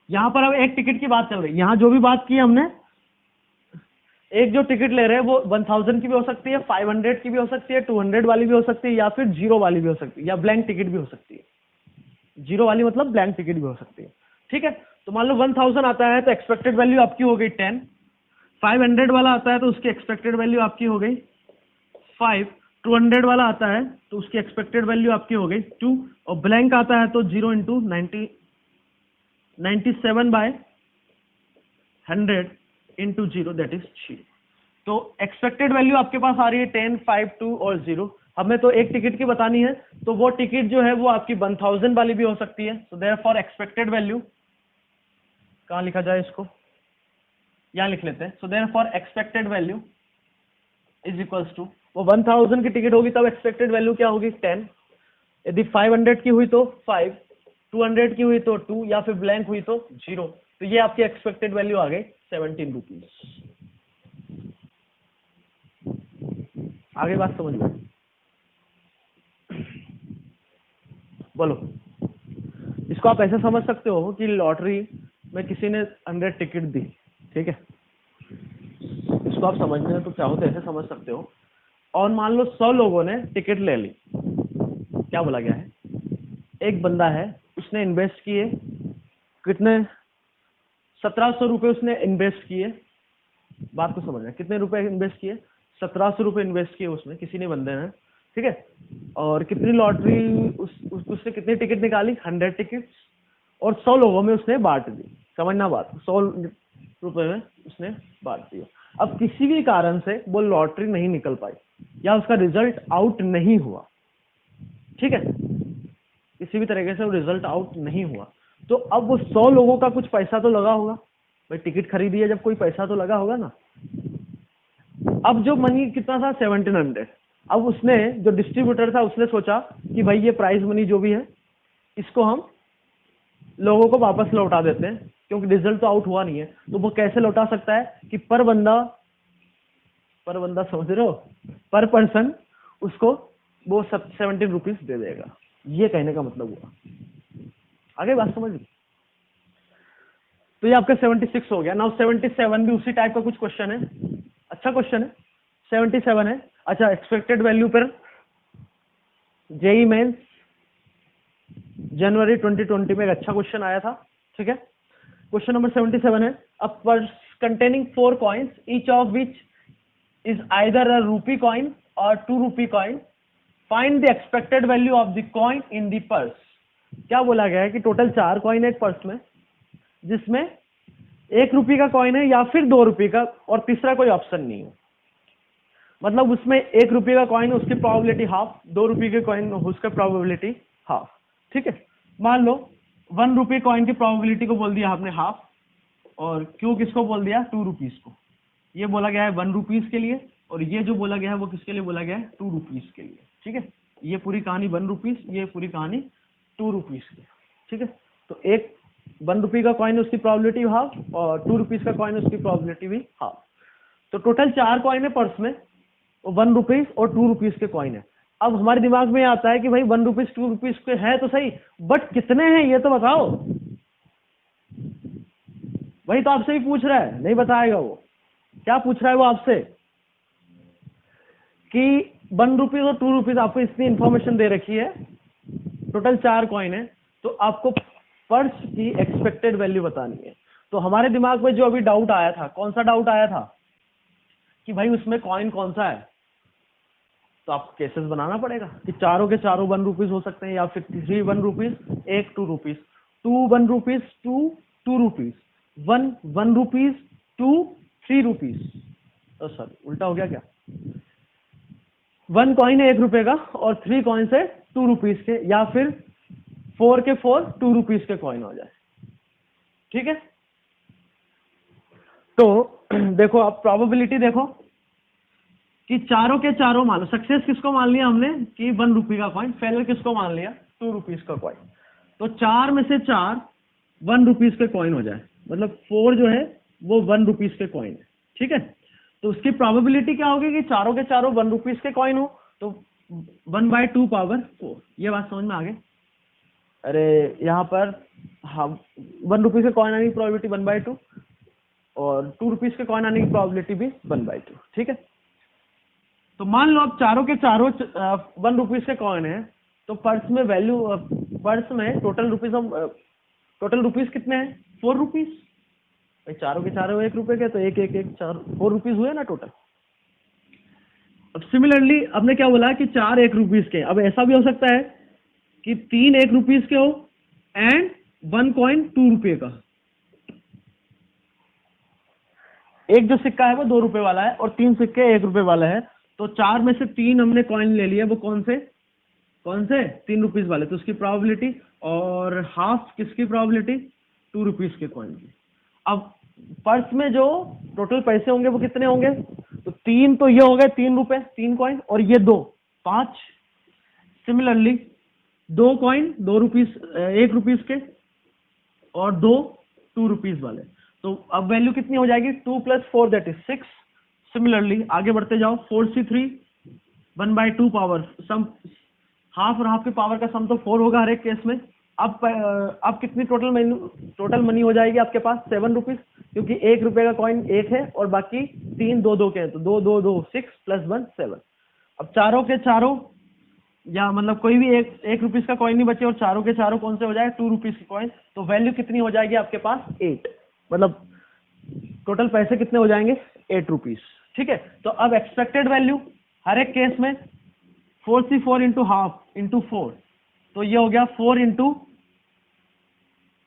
यहां पर अब एक टिकट की बात चल रही है, यहां जो भी बात की हमने, एक जो टिकट ले रहे हैं वो 1000 की भी हो सकती है, 500 की भी हो सकती है, 200 वाली भी हो सकती है, या फिर 0 वाली भी हो सकती है, या ब्लैंक टिकट भी हो सकती है। 0 वाली मतलब ब्लैंक टिकट भी हो सकती है, ठीक है। तो मान लो 1000 आता है तो एक्सपेक्टेड वैल्यू आपकी हो गई 10। 500 वाला आता है तो उसकी एक्सपेक्टेड वैल्यू आपकी हो गई 5। 200 वाला आता है तो उसकी एक्सपेक्टेड वैल्यू आपकी हो गई 2। और ब्लैंक आता है तो 0 इंटू 97/100 इंटू 0 दैट इज 3। तो एक्सपेक्टेड वैल्यू आपके पास आ रही है 10, 5, 2 और 0। हमें तो एक टिकट की बतानी है, तो वो टिकट जो है वो आपकी 1000 वाली भी हो सकती है। सो देयरफॉर एक्सपेक्टेड वैल्यू, कहाँ लिखा जाए इसको, यहाँ लिख लेते हैं। So therefore expected value is equals to, वो 1000 की टिकट होगी तब एक्सपेक्टेड वैल्यू क्या होगी 10। यदि 500 की हुई तो 5, 200 की हुई तो 2, या फिर ब्लैंक हुई तो 0। तो ये आपकी एक्सपेक्टेड वैल्यू आ गई 17 रुपीज। आगे बात समझ में, बोलो। इसको आप ऐसे समझ सकते हो कि लॉटरी में किसी ने 100 टिकट दी, ठीक है। इसको आप समझने तो चाहो तो ऐसे समझ सकते हो। और मान लो 100 लोगों ने टिकट ले ली, क्या बोला गया है, एक बंदा है उसने इन्वेस्ट किए कितने, 1700 रुपए उसने इन्वेस्ट किए। बात को समझना, कितने रुपए इन्वेस्ट किए, 1700 रुपए इन्वेस्ट किए उसने, किसी ने, बंदे ने, ठीक है। और कितनी लॉटरी उसने कितनी टिकट निकाली 100 टिकट, और 100 लोगों में उसने बांट दी। समझना बात, 100 रुपए में उसने बांट दिया। अब किसी भी कारण से वो लॉटरी नहीं निकल पाई या उसका रिजल्ट आउट नहीं हुआ, ठीक है, किसी भी तरीके से वो रिजल्ट आउट नहीं हुआ, तो अब वो 100 लोगों का कुछ पैसा तो लगा होगा। भाई टिकट खरीदी है जब, कोई पैसा तो लगा होगा ना। अब जो मनी कितना था 1700। अब उसने, जो डिस्ट्रीब्यूटर था, उसने सोचा कि भाई ये प्राइज मनी जो भी है इसको हम लोगों को वापस लौटा देते हैं, क्योंकि रिजल्ट तो आउट हुआ नहीं है। तो वो कैसे लौटा सकता है कि पर बंदा समझ रहे हो, पर पर्सन उसको वो 17 रुपीज दे देगा। ये कहने का मतलब हुआ। आगे बात समझ ली। तो ये आपका 76 हो गया। नाउ 77 भी उसी टाइप का कुछ क्वेश्चन है, अच्छा क्वेश्चन है, 77 है। अच्छा, एक्सपेक्टेड वैल्यू पर जेई मेंस जनवरी 2020 में एक अच्छा क्वेश्चन आया था, ठीक है। क्वेश्चन नंबर 77 है, a purse containing 4 coins each of which is either a rupee coin और 2 rupee coin, find the expected value of the coin in the purse. क्या बोला गया है कि टोटल 4 कॉइन है एक पर्स में, जिसमें 1 रुपये का कॉइन है या फिर 2 रुपये का, और तीसरा कोई ऑप्शन नहीं है। मतलब उसमें 1 रुपये का कॉइन उसकी प्रोबेबिलिटी हाफ, 2 रुपये के कॉइन उसका प्रोबेबिलिटी हाफ, ठीक है। मान लो 1 रुपये कॉइन की प्रोबेबिलिटी को बोल दिया आपने हाफ, और क्यों किसको बोल दिया 2 रुपीज को। ये बोला गया है 1 रुपीज के लिए, और ये जो बोला गया है वो किसके लिए बोला गया है 2 रुपीज के लिए, ठीक है। ये पूरी कहानी 1 रुपीज, ये पूरी कहानी 2 रुपीज की, ठीक है। तो एक 1 रुपये का कॉइन उसकी प्रोबेबिलिटी हाफ, और 2 रुपीज का कॉइन उसकी प्रोबेबिलिटी भी हाफ। तो टोटल 4 कॉइन है पर्स में, 1 रुपीज और 2 रुपीज के कॉइन है। अब हमारे दिमाग में आता है कि भाई 1 रुपीज 2 रुपीज के है तो सही, बट कितने हैं ये तो बताओ। वही तो आपसे ही पूछ रहा है, नहीं बताएगा वो। क्या पूछ रहा है वो आपसे कि 1 रुपीज और 2 रुपीज, आपको इतनी इंफॉर्मेशन दे रखी है, टोटल 4 कॉइन है, तो आपको पर्स की एक्सपेक्टेड वैल्यू बतानी है। तो हमारे दिमाग में जो अभी डाउट आया था, कौन सा डाउट आया था कि भाई उसमें कॉइन कौन सा है। तो आपको केसेस बनाना पड़ेगा कि चारों के चारों 1 रुपीज हो सकते हैं, या फिर 3 1 rupees, 1 2 rupees, 2 1 rupees, 2 2 rupees, 1 1 rupees, 2 3 rupees. Sorry, उल्टा हो गया क्या, 1 कॉइन है 1 रुपए का, और 3 कॉइन है 2 रुपीज के, या फिर 4 के 4 2 रुपीज के कॉइन हो जाए, ठीक है। तो देखो आप प्रोबेबिलिटी देखो कि चारों के चारों मान लो, सक्सेस किसको मान लिया हमने कि 1 रुपये का कॉइन, फेलियर किसको मान लिया 2 रुपीज का कॉइन। तो 4 में से 4 1 रुपीज के कॉइन हो जाए, मतलब 4 जो है वो 1 रुपीज के कॉइन है, ठीक है। तो उसकी प्रोबेबिलिटी क्या होगी कि चारों के चारों 1 रुपीज के कॉइन हो, तो 1/2 पावर 4। ये बात समझ में आ गई? अरे यहाँ पर हाँ 1 रुपीज के कॉइन आने की प्रोबेबिलिटी 1/2 और 2 रुपीज के कॉइन आने की प्रोबेबिलिटी भी 1/2, ठीक है। तो मान लो अब चारों के चारों 1 रुपीज के कॉइन है, तो पर्स में वैल्यू, पर्स में टोटल रुपीज, हम टोटल रुपीज कितने हैं 4 रुपीज भाई, चारों के चारों 1 रुपए के, तो 1 1 1 4 4 रुपीज हुए ना टोटल। अब सिमिलरली आपने क्या बोला कि 4 1 रुपीज के, अब ऐसा भी हो सकता है कि 3 1 रुपीज के हो एंड 1 कॉइन 2 रुपये का। एक जो सिक्का है वो 2 रुपए वाला है और 3 सिक्के 1 रुपए वाला है, तो 4 में से 3 हमने कॉइन ले लिया, वो कौन से 3 रुपीज वाले, तो उसकी प्रोबेबिलिटी, और हाफ किसकी प्रोबेबिलिटी 2 रुपीज के कॉइन की। अब पर्स में जो टोटल पैसे होंगे वो कितने होंगे, तो 3 तो ये हो गए 3 रुपए 3 कॉइन, और ये 2 5। सिमिलरली 2 कॉइन 2 रुपीज 1 रुपीज के और 2 2 रुपीज वाले, तो अब वैल्यू कितनी हो जाएगी 2 + 4 दैट इज 6। सिमिलरली आगे बढ़ते जाओ, 4C3 1/2 पावर सम, हाफ और हाफ के पावर का सम तो 4 होगा हर एक केस में। अब कितनी टोटल मनी हो जाएगी आपके पास 7 रुपीज, क्योंकि 1 रुपए का कॉइन 1 है और बाकी 3 2 2 के हैं, तो 2 2 2 6 + 1 7। अब चारों के चारों, या मतलब कोई भी एक रुपीज का कॉइन नहीं बचे और चारों के चारों कौन से हो जाए 2 रुपीज के कॉइन, तो वैल्यू कितनी हो जाएगी आपके पास 8, मतलब टोटल पैसे कितने हो जाएंगे 8 रुपीज, ठीक है। तो अब एक्सपेक्टेड वैल्यू हर एक केस में 4C4 इंटू हाफ इंटू 4, तो ये हो गया 4 इंटू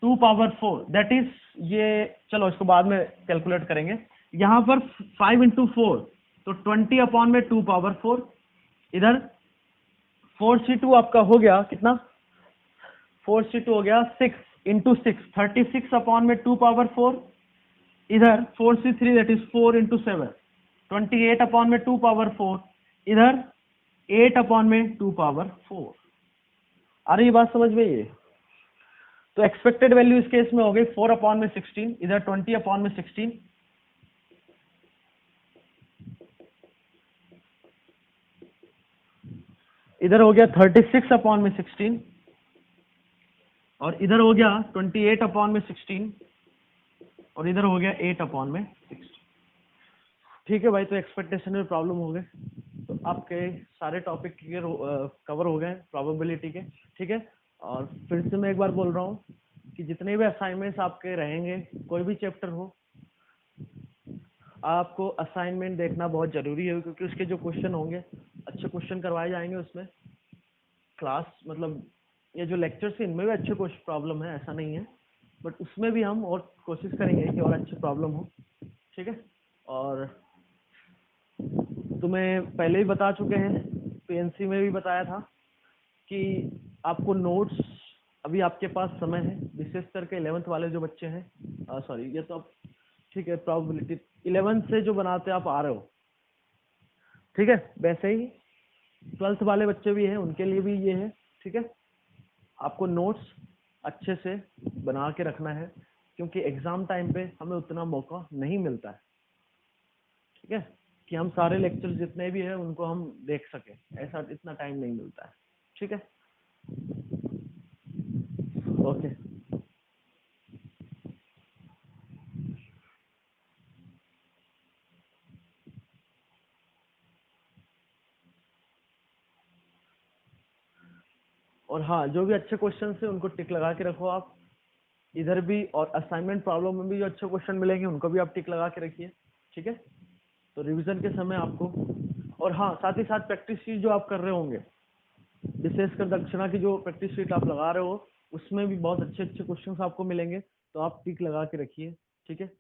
2 पावर 4 दैट इज, ये चलो इसको बाद में कैलकुलेट करेंगे। यहां पर 5 इंटू 4 तो 20/2 पावर 4, इधर 4C2 आपका हो गया कितना, 4C2 हो गया 6 इंटू 6 36/2 पावर 4, इधर 4C3 that is 4 into 7 28/2 power 4, इधर 8/2 पावर 4। आ रही बात समझ में ये? तो एक्सपेक्टेड वैल्यू इस केस में हो गई 4/16, इधर 20/16, इधर हो गया 36/16, और इधर हो गया 28/16, और इधर हो गया 8/16। ठीक है भाई, तो एक्सपेक्टेशन में प्रॉब्लम हो गए, तो आपके सारे टॉपिक क्लियर कवर हो गए प्रोबेबिलिटी के, ठीक है। और फिर से मैं एक बार बोल रहा हूँ कि जितने भी असाइनमेंट्स आपके रहेंगे, कोई भी चैप्टर हो, आपको असाइनमेंट देखना बहुत जरूरी है, क्योंकि उसके जो क्वेश्चन होंगे अच्छे क्वेश्चन करवाए जाएंगे उसमें। क्लास मतलब ये जो लेक्चर्स हैं इनमें भी अच्छे क्वेश्चन प्रॉब्लम है, ऐसा नहीं है, बट उसमें भी हम और कोशिश करेंगे कि और अच्छे प्रॉब्लम हो, ठीक है। और तुम्हें पहले ही बता चुके हैं, पीएनसी में भी बताया था कि आपको नोट्स, अभी आपके पास समय है, विशेष करके 11th वाले जो बच्चे हैं, सॉरी ये तो अब ठीक है, प्रोबेबिलिटी 11th से जो बनाते आप आ रहे हो, ठीक है, वैसे ही 12th वाले बच्चे भी हैं, उनके लिए भी ये है, ठीक है। आपको नोट्स अच्छे से बना के रखना है, क्योंकि एग्जाम टाइम पे हमें उतना मौका नहीं मिलता है, ठीक है, कि हम सारे लेक्चर्स जितने भी हैं उनको हम देख सके, ऐसा इतना टाइम नहीं मिलता है, ठीक है। ओके और हाँ, जो भी अच्छे क्वेश्चन है उनको टिक लगा के रखो आप इधर भी, और असाइनमेंट प्रॉब्लम में भी जो अच्छे क्वेश्चन मिलेंगे उनको भी आप टिक लगा के रखिए, ठीक है। तो रिवीजन के समय आपको, और हाँ साथ ही साथ प्रैक्टिस शीट जो आप कर रहे होंगे, विशेषकर दक्षिणा की जो प्रैक्टिस शीट आप लगा रहे हो, उसमें भी बहुत अच्छे अच्छे क्वेश्चन आपको मिलेंगे, तो आप टिक लगा के रखिए, ठीक है।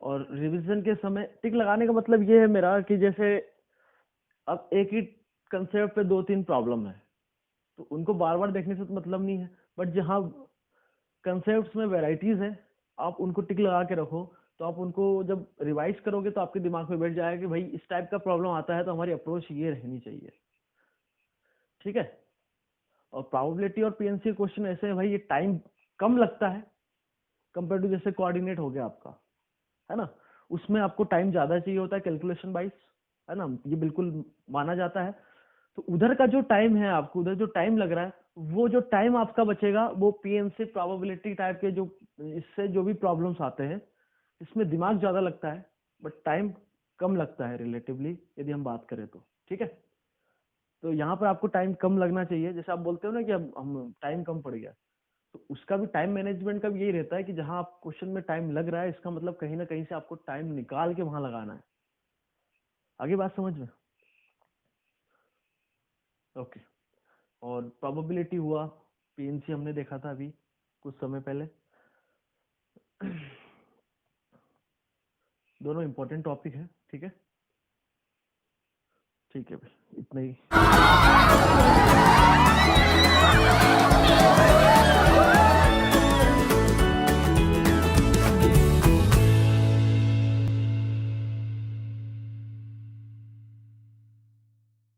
और रिवीजन के समय टिक लगाने का मतलब ये है मेरा कि जैसे अब एक ही कंसेप्ट पे 2-3 प्रॉब्लम है, तो उनको बार बार देखने से तो मतलब नहीं है, बट जहाँ कंसेप्ट्स में वेराइटीज है, आप उनको टिक लगा के रखो, तो आप उनको जब रिवाइज करोगे तो आपके दिमाग में बैठ जाएगा कि भाई इस टाइप का प्रॉब्लम आता है तो हमारी अप्रोच ये रहनी चाहिए, ठीक है। और प्रोबेबिलिटी और पीएनसी क्वेश्चन ऐसे है भाई, ये टाइम कम लगता है कंपेयर टू जैसे कोऑर्डिनेट हो गया आपका, है ना, उसमें आपको टाइम ज्यादा चाहिए होता है कैलकुलेशन वाइज, है ना, ये बिल्कुल माना जाता है। तो उधर का जो टाइम है, आपको उधर जो टाइम लग रहा है, वो जो टाइम आपका बचेगा वो पीएनसी प्रोबेबिलिटी टाइप के जो इससे जो भी प्रॉब्लम्स आते हैं इसमें दिमाग ज्यादा लगता है बट टाइम कम लगता है रिलेटिवली, यदि हम बात करें तो, ठीक है। तो यहाँ पर आपको टाइम कम लगना चाहिए, जैसे आप बोलते हो ना कि अब हम टाइम कम पड़ गया, तो उसका भी टाइम मैनेजमेंट का भी यही रहता है कि जहां आप क्वेश्चन में टाइम लग रहा है इसका मतलब कहीं ना कहीं से आपको टाइम निकाल के वहां लगाना है। आगे बात समझ में? ओके। और प्रोबेबिलिटी हुआ, पीएनसी हमने देखा था अभी कुछ समय पहले। दोनों इंपॉर्टेंट टॉपिक है, ठीक है। ठीक है भाई, इतना ही।